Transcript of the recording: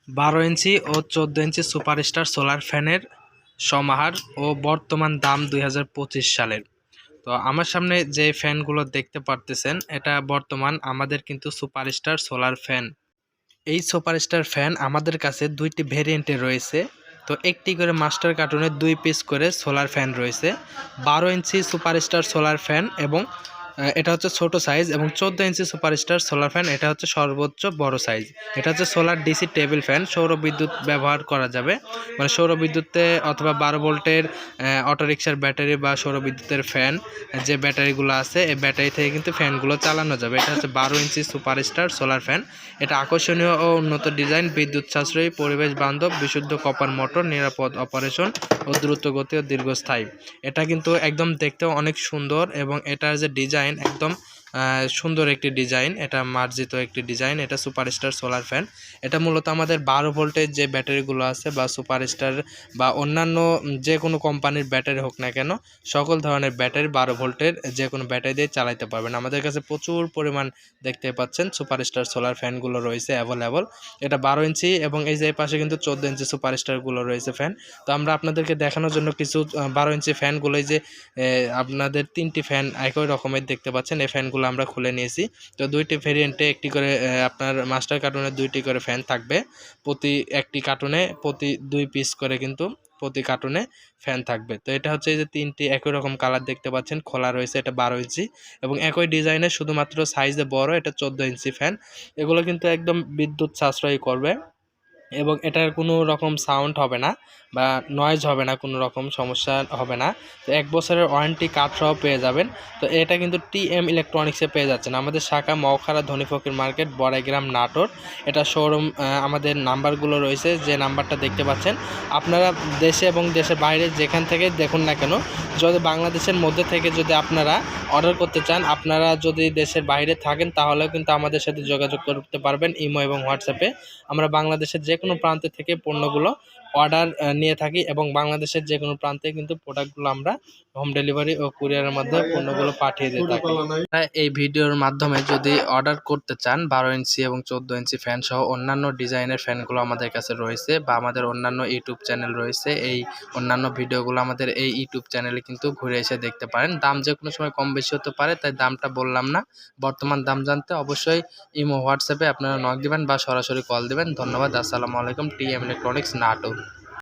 12 ইঞ্চি ও 14 ইঞ্চি superstar solar ফ্যানের সমাহার ও বর্তমান দাম 2025 সালের। তো আমার সামনে যে ফ্যানগুলো দেখতে পারতেছেন, এটা বর্তমান আমাদের কিন্তু সুপারস্টার সোলার ফ্যান। এই সুপারস্টার ফ্যান আমাদের কাছে দুইটি ভেরিয়েন্টে রয়েছে। তো একটি করে মাস্টার কার্টুনের 2 পিস করে সোলার ফ্যান রয়েছে। 12 ইঞ্চি সুপারস্টার সোলার ফ্যান এবং এটা হচ্ছে ছোট সাইজ, এবং 14 ইঞ্চি সুপারস্টার সোলার ফ্যান এটা হচ্ছে সর্বোচ্চ বড় সাইজ। এটা হচ্ছে সোলার ডিসি টেবিল ফ্যান, সৌর বিদ্যুৎ ব্যবহার করা যাবে, মানে সৌর বিদ্যুতে অথবা 12 ভোল্টের অটোরিকশার ব্যাটারি বা সৌর বিদ্যুতের ফ্যান যে ব্যাটারিগুলো আছে, এই ব্যাটারি থেকে কিন্তু ফ্যানগুলো চালানো যাবে। এটা হচ্ছে 12 ইঞ্চি সুপারস্টার সোলার ফ্যান। এটা আকর্ষণীয় ও উন্নত ডিজাইন, বিদ্যুৎ সাশ্রয়ী, পরিবেশ বান্ধব, বিশুদ্ধ কপার মোটর, নিরাপদ অপারেশন ও দ্রুত গতি ও দীর্ঘস্থায়ী। এটা কিন্তু একদম দেখতেও অনেক সুন্দর, এবং এটার যে ডিজাইন একদম সুন্দর একটি ডিজাইন, এটা মার্জিত একটি ডিজাইন। এটা সুপারস্টার সোলার ফ্যান। এটা মূলত আমাদের 12 ভোল্টের যে ব্যাটারিগুলো আছে বা সুপারস্টার বা অন্যান্য যে কোনো কোম্পানির ব্যাটারি হোক না কেন, সকল ধরনের ব্যাটারি 12 ভোল্টের যে কোনো ব্যাটারি দিয়ে চালাতে পারবেন। আমাদের কাছে প্রচুর পরিমাণ দেখতে পাচ্ছেন সুপারস্টার সোলার ফ্যানগুলো রয়েছে অ্যাভেলেবল। এটা 12 ইঞ্চি, এবং এই যে পাশে কিন্তু 14 ইঞ্চি সুপারস্টারগুলো রয়েছে ফ্যান। তো আমরা আপনাদেরকে দেখানোর জন্য কিছু 12 ইঞ্চি ফ্যানগুলো, এই যে আপনাদের 3টি ফ্যান একই রকমের দেখতে পাচ্ছেন, এই ফ্যানগুলো আমরা খুলে নিয়েছি। তো 2টি ভেরিয়েন্টে একটি করে আপনার মাস্টার কার্টুনে 2টি করে ফ্যান থাকবে। প্রতি একটি কার্টুনে প্রতি 2 পিস করে কিন্তু প্রতি কার্টুনে ফ্যান থাকবে। তো এটা হচ্ছে এই যে 3টি একই রকম কালার দেখতে পাচ্ছেন, খোলা রয়েছে। এটা 12 ইঞ্চি এবং একই ডিজাইনের, শুধুমাত্র সাইজে বড়। এটা 14 ইঞ্চি ফ্যান। এগুলো কিন্তু একদম বিদ্যুৎ সাশ্রয়ী করবে, এবং এটার কোনো রকম সাউন্ড হবে না বা নয়েজ হবে না, কোনো রকম সমস্যা হবে না। তো 1 বছরের ওয়ারেন্টি কার্ড সহ পেয়ে যাবেন। তো এটা কিন্তু টিএম ইলেকট্রনিক্সে পেয়ে যাচ্ছেন, আমাদের শাখা মওখারা, ধনীফকির মার্কেট, বড়াইগ্রাম, নাটোর। এটা শোরুম। আমাদের নাম্বারগুলো রয়েছে, যে নাম্বারটা দেখতে পাচ্ছেন। আপনারা দেশে এবং দেশের বাইরে যেখান থেকে দেখুন না কেন, যদি বাংলাদেশের মধ্যে থেকে যদি আপনারা অর্ডার করতে চান, আপনারা যদি দেশের বাইরে থাকেন তাহলেও কিন্তু আমাদের সাথে যোগাযোগ করতে পারবেন ইমো এবং হোয়াটসঅ্যাপে। আমরা বাংলাদেশের যে কোনো প্রান্ত থেকে পণ্যগুলো অর্ডার নিয়ে থাকি, এবং বাংলাদেশের যে কোনো প্রান্তে কিন্তু প্রোডাক্টগুলো আমরা হোম ডেলিভারি ও কুরিয়ারের মাধ্যমে পণ্যগুলো পাঠিয়ে দিয়ে থাকি। এই ভিডিওর মাধ্যমে যদি অর্ডার করতে চান, 12 ইঞ্চি এবং 14 ইঞ্চি ফ্যান সহ অন্যান্য ডিজাইনের ফ্যানগুলো আমাদের কাছে রয়েছে, বা আমাদের অন্যান্য ইউটিউব চ্যানেল রয়েছে। এই অন্যান্য ভিডিওগুলো আমাদের এই ইউটিউব চ্যানেলে কিন্তু ঘুরে এসে দেখতে পারেন। দাম যে কোনো সময় কম বেশি হতে পারে, তাই দামটা বললাম না। বর্তমান দাম জানতে অবশ্যই ইমো হোয়াটসঅ্যাপে আপনারা নক দিবেন বা সরাসরি কল দিবেন। ধন্যবাদ। আসসালামু আলাইকুম। TM electronics, Natore.